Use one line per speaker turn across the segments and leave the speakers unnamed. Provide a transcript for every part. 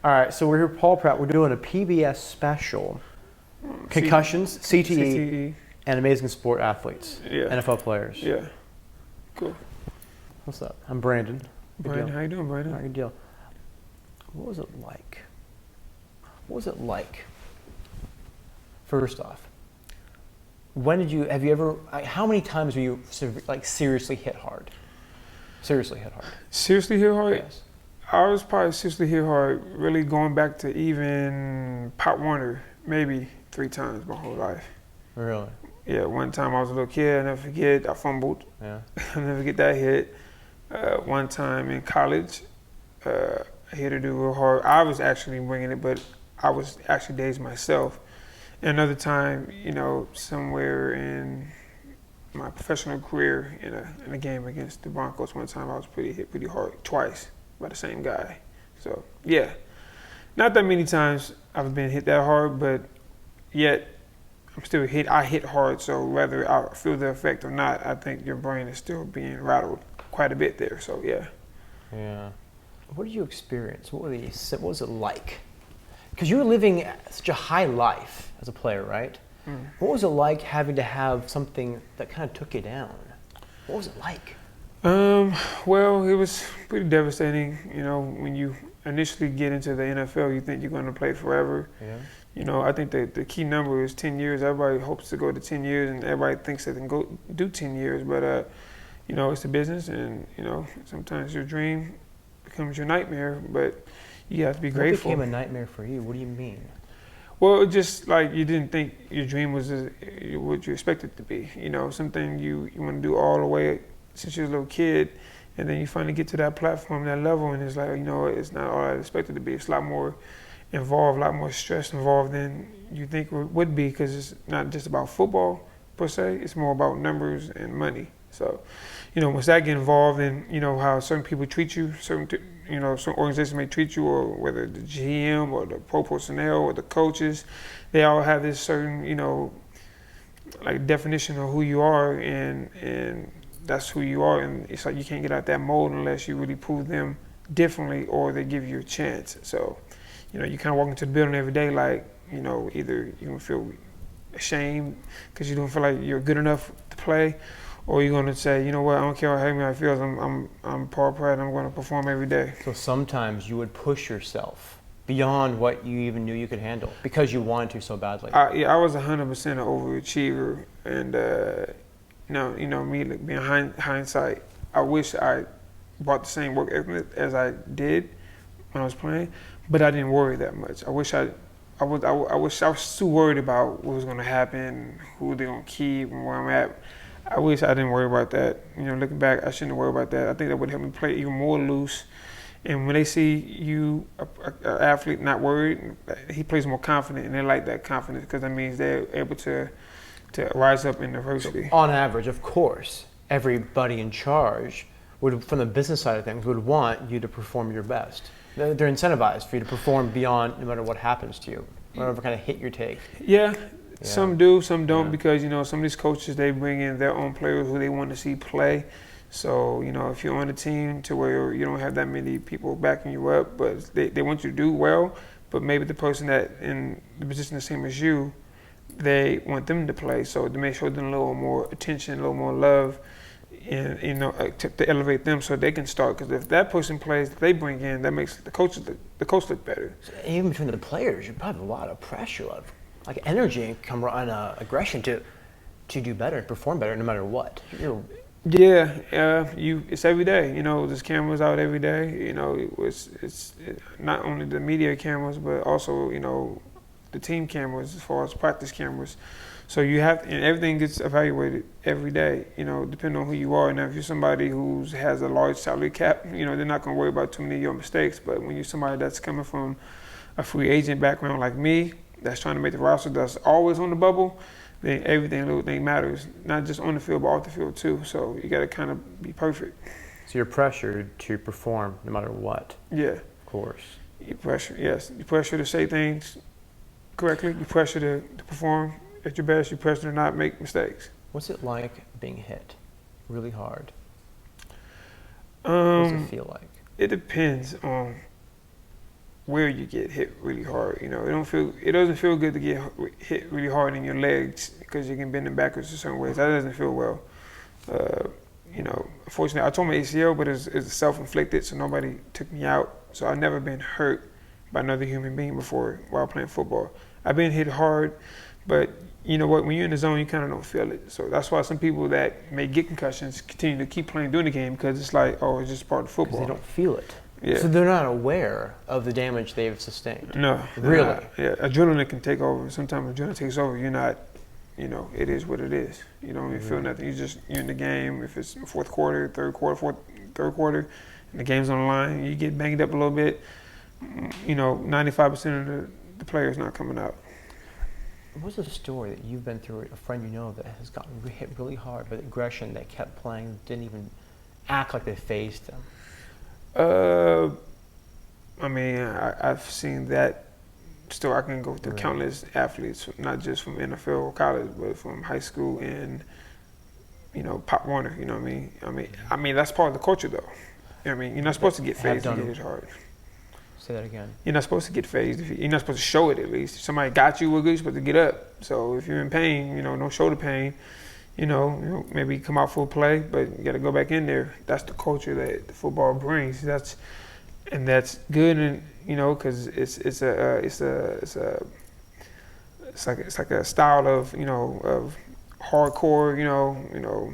All right, so we're here with Paul Pratt. We're doing a PBS special. Concussions, CTE, and amazing sport athletes.
Yeah.
NFL players.
Yeah. Cool.
What's up? I'm Brandon. Good
Brandon,
deal.
how you doing, Brandon?
All right, good deal. What was it like? First off, have you ever, how many times were you seriously hit hard? Seriously hit hard?
Seriously hit hard?
Yes.
I was probably seriously hit hard, really going back to even Pop Warner, maybe 3 times my whole life.
Really?
Yeah, one time I was a little kid, I never forget, I fumbled.
Yeah.
I'll never get that hit. One time in college, I hit it real hard. I was actually bringing it, but I was actually dazed myself. Another time, somewhere in my professional career in a game against the Broncos, one time I was hit pretty hard, twice by the same guy. So, yeah. Not that many times I've been hit that hard, but yet I'm still hit. I hit hard, so whether I feel the effect or not, I think your brain is still being rattled quite a bit there. So, yeah.
Yeah. What did you experience? What was it like? Because you were living such a high life as a player, right? Mm. What was it like having to have something that kind of took you down? What was it like?
Well, it was pretty devastating. When you initially get into the NFL, you think you're going to play forever. Yeah. I think the key number is 10 years. Everybody hopes to go to 10 years, and everybody thinks they can go do 10 years. But, it's a business, and, sometimes your dream becomes your nightmare, but you have to be grateful.
What became a nightmare for you? What do you mean?
Well, just like you didn't think your dream was what you expected it to be. Something you want to do all the way since you're a little kid, and then you finally get to that platform, that level, and it's like, it's not all I expected it to be. It's a lot more involved, a lot more stress involved than you think it would be, because it's not just about football per se. It's more about numbers and money. So, once that get involved in, how certain people treat you, certain organizations may treat you, or whether the GM or the pro personnel or the coaches, they all have this certain, definition of who you are, and that's who you are. And it's like you can't get out that mold unless you really prove them differently, or they give you a chance. So, you kind of walk into the building every day like, either you're gonna feel ashamed because you don't feel like you're good enough to play, or you're gonna say, you know what, I don't care how I feel. I'm Paul Pratt. I'm gonna perform every day.
So sometimes you would push yourself beyond what you even knew you could handle because you wanted to so badly.
I was 100% an overachiever, and me being hindsight, I wish I brought the same work ethic as I did when I was playing, but I didn't worry that much. I wish I was too worried about what was gonna happen, who they're gonna keep, and where I'm at. I wish I didn't worry about that. Looking back, I shouldn't have worried about that. I think that would help me play even more loose. And when they see you, an athlete, not worried, he plays more confident, and they like that confidence because that means they're able to rise up in adversity.
On average, of course, everybody in charge would, from the business side of things, would want you to perform your best. They're incentivized for you to perform beyond no matter what happens to you, whatever kind of hit you take.
Yeah. Some do, some don't, because some of these coaches, they bring in their own players who they want to see play. So if you're on a team to where you don't have that many people backing you up, but they want you to do well, but maybe the person that in the position the same as you, they want them to play. So they may show them a little more attention, a little more love, and to elevate them so they can start. Because if that person plays, that they bring in, that makes the coach look better.
So even between the players, you probably have a lot of pressure, energy and aggression to do better and perform better no matter what.
It's every day. There's cameras out every day. It's not only the media cameras, but also the team cameras as far as practice cameras. So and everything gets evaluated every day. Depending on who you are. Now, if you're somebody who has a large salary cap, they're not going to worry about too many of your mistakes. But when you're somebody that's coming from a free agent background like me, that's trying to make the roster, that's always on the bubble, then little thing matters, not just on the field, but off the field too. So you got to kind of be perfect.
So you're pressured to perform no matter what.
Yeah.
Of course.
You pressure, yes. You pressure to say things correctly. You pressure to perform at your best. You pressure to not make mistakes.
What's it like being hit really hard? What does it feel like?
It depends on where you get hit really hard. You know, it doesn't feel good to get hit really hard in your legs because you can bend them backwards in certain ways. That doesn't feel well. You know, unfortunately, I tore my ACL, but it's self-inflicted, so nobody took me out. So I've never been hurt by another human being before while playing football. I've been hit hard, but you know what? When you're in the zone, you kind of don't feel it. So that's why some people that may get concussions continue to keep playing during the game because it's like, oh, it's just part of football.
Because they don't feel it.
Yeah.
So they're not aware of the damage they've sustained.
No.
Really?
Not. Yeah. Adrenaline can take over. Sometimes adrenaline takes over. You're not, you know, it is what it is. You don't even feel nothing. You're in the game. If it's fourth quarter, third quarter, and the game's on the line, you get banged up a little bit. You know, 95% of the players not coming out.
What's a story that you've been through, a friend you know that has gotten hit really hard by aggression, that kept playing, didn't even act like they faced them?
I mean, I've seen that story. I can go through countless athletes, not just from NFL or college, but from high school and, you know, Pop Warner, you know what I mean? I mean, that's part of the culture, though. You know what I mean? You're not supposed to get phased and get hit hard.
Say that again. You're
not supposed to get phased. You're not supposed to show it, at least. If somebody got you, you're supposed to get up. So if you're in pain, you know, don't show the pain. You know, maybe come out full play, but you got to go back in there. That's the culture that the football brings. That's good, and you know, because it's like a style of, you know, of hardcore, you know,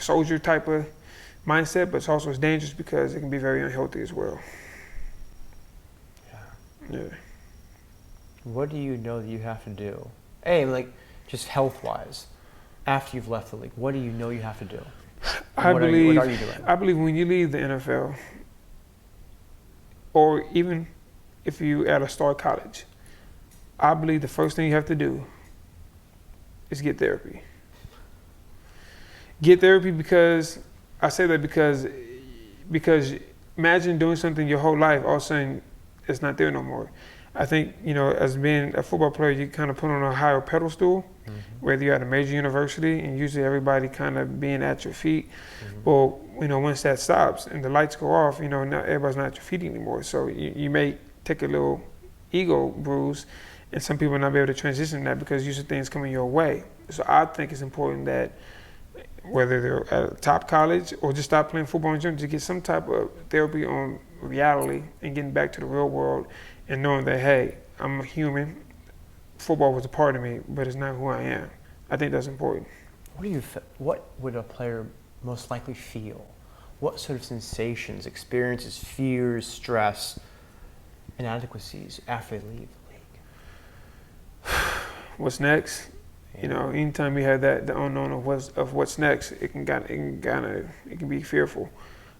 soldier type of mindset, but it's dangerous because it can be very unhealthy as well. Yeah.
What do you know that you have to do? Like just health-wise, after you've left the league, what do you know you have to do? What are you doing?
I believe when you leave the NFL, or even if you at a star college, I believe the first thing you have to do is get therapy. Get therapy because I say that because imagine doing something your whole life, all of a sudden it's not there no more. I think, you know, as being a football player, you kind of put on a higher pedestal, whether you're at a major university and usually everybody kind of being at your feet. Well, you know, once that stops and the lights go off, you know, now everybody's not at your feet anymore. So you may take a little ego bruise, and some people not be able to transition that because usually things coming your way. So I think it's important that whether they're at a top college or just stop playing football in general, to get some type of therapy on reality and getting back to the real world and knowing that, hey, I'm a human. Football was a part of me, but it's not who I am. I think that's important.
What would a player most likely feel? What sort of sensations, experiences, fears, stress, inadequacies after they leave the league?
What's next? Yeah. You know, anytime you have the unknown of what's next, it can be fearful.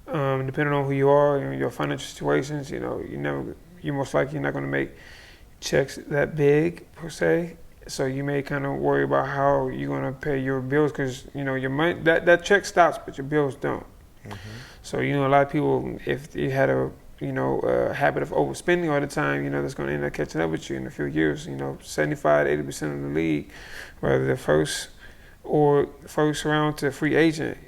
Depending on who you are and your financial situations, you know, you're most likely not going to make checks that big per se. So you may kind of worry about how you're going to pay your bills because, you know, your money, that check stops, but your bills don't. So, you know, a lot of people, if you had a habit of overspending all the time, you know, that's going to end up catching up with you in a few years. You know, 75 to 80% of the league, whether they're first round to free agent,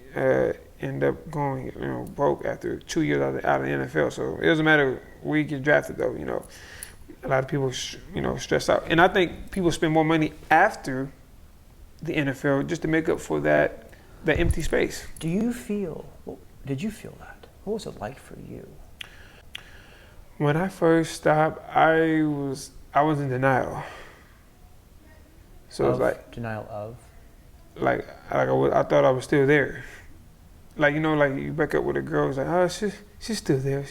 end up going, you know, broke after 2 years out of the NFL. So it doesn't matter where you get drafted, though. You know, a lot of people, you know, stress out, and I think people spend more money after the NFL just to make up for that empty space.
Did you feel that? What was it like for you?
When I first stopped, I was in denial. So it was like
denial of,
like I thought I was still there. Like, you know, like you break up with a girl, it's like, oh, she's still there.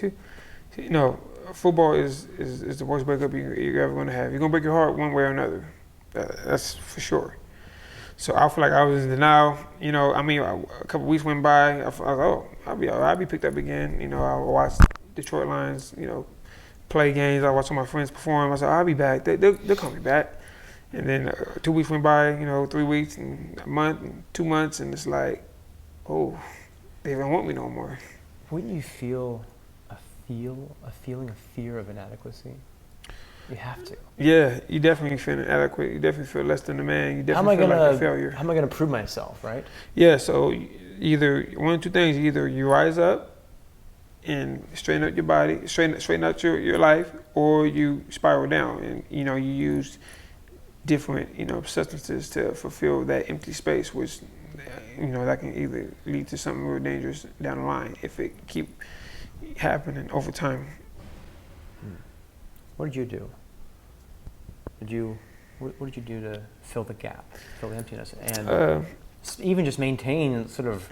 You know, football is the worst breakup you're ever gonna have. You're gonna break your heart one way or another. That's for sure. So I feel like I was in denial. You know, I mean, a couple weeks went by. I was like, oh, I'll be picked up again. You know, I watched Detroit Lions, you know, play games. I watched all my friends perform. I said, I'll be back. They'll call me back. And then 2 weeks went by, you know, 3 weeks and a month and 2 months, and it's like, oh, they don't want me no more.
Wouldn't you feel a feeling of fear of inadequacy? You have to.
Yeah, you definitely feel inadequate. You definitely feel less than a man. You definitely feel like a failure.
How am I going to prove myself, right?
Yeah, so either one of two things. Either you rise up and straighten up your body, straighten out your life, or you spiral down, and you know you use different substances to fulfill that empty space, which that can either lead to something real dangerous down the line if it keep happening over time.
What did you do? What did you do to fill the gap, fill the emptiness, and even just maintain sort of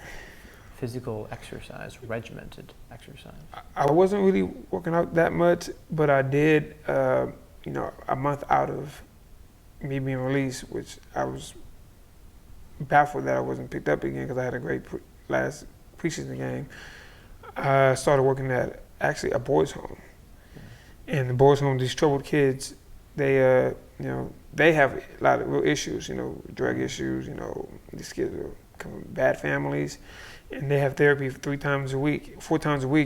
physical exercise, regimented exercise?
I wasn't really working out that much, but I did, a month out of me being released, which I was baffled that I wasn't picked up again because I had a great last preseason game. I started working at actually a boys' home, and the boys' home, these troubled kids, they they have a lot of real issues, drug issues. These kids are come from bad families, and they have therapy 4 times a week,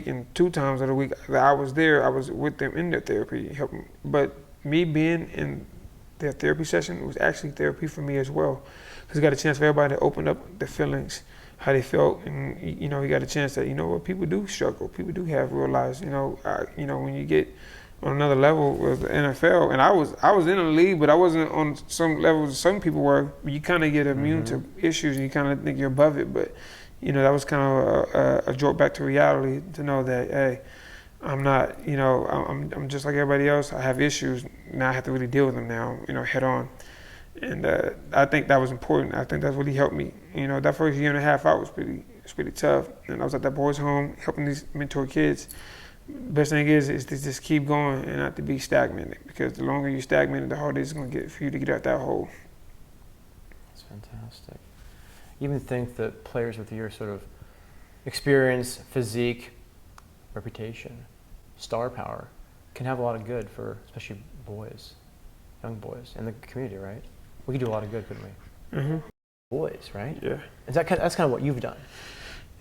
and 2 times of the week that I was there, I was with them in their therapy, helping. But me being in their therapy session was actually therapy for me as well, because I got a chance for everybody to open up their feelings, how they felt, and you got a chance that what people do struggle, people do have real lives. When you get on another level with the NFL, and I was in a league, but I wasn't on some levels some people were. You kind of get immune to issues, and you kind of think you're above it. But that was kind of a jolt back to reality to know that, hey, I'm not, I'm just like everybody else. I have issues. Now I have to really deal with them now, head on. And I think that was important. I think that's really helped me. That first year and a half out was pretty tough. And I was at that boys' home helping these mentor kids. Best thing is to just keep going and not to be stagnated, because the longer you're stagnated, the harder it's going to get for you to get out that hole.
That's fantastic. You even think that players with your sort of experience, physique, reputation, star power can have a lot of good for especially boys, young boys in the community, right? We could do a lot of good, couldn't we?
Mm-hmm.
Boys, right?
Yeah.
That's kind of what you've done.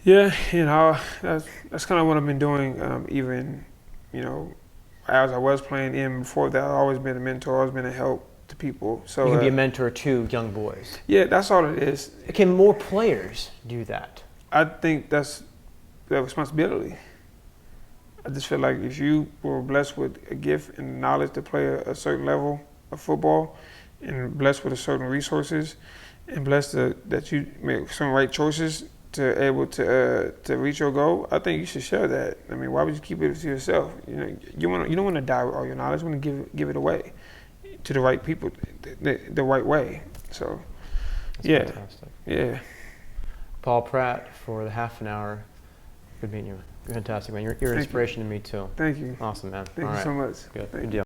Yeah, that's kind of what I've been doing. Even, as I was playing in before that, I've always been a mentor, always been a help to people. So
you can be a mentor to young boys.
Yeah, that's all it is.
Can more players do that?
I think that's the responsibility. I just feel like if you were blessed with a gift and knowledge to play a certain level of football, and blessed with a certain resources, and blessed that you make some right choices to able to reach your goal, I think you should share that. I mean, why would you keep it to yourself? You don't want to die with all your knowledge. You want to give it away to the right people, the right way. So,
that's fantastic.
Yeah.
Paul Pratt for the half an hour. Good meeting you. You're fantastic, man. You're an inspiration to me too.
Thank you.
Awesome, man.
Thank you so much.
Good deal.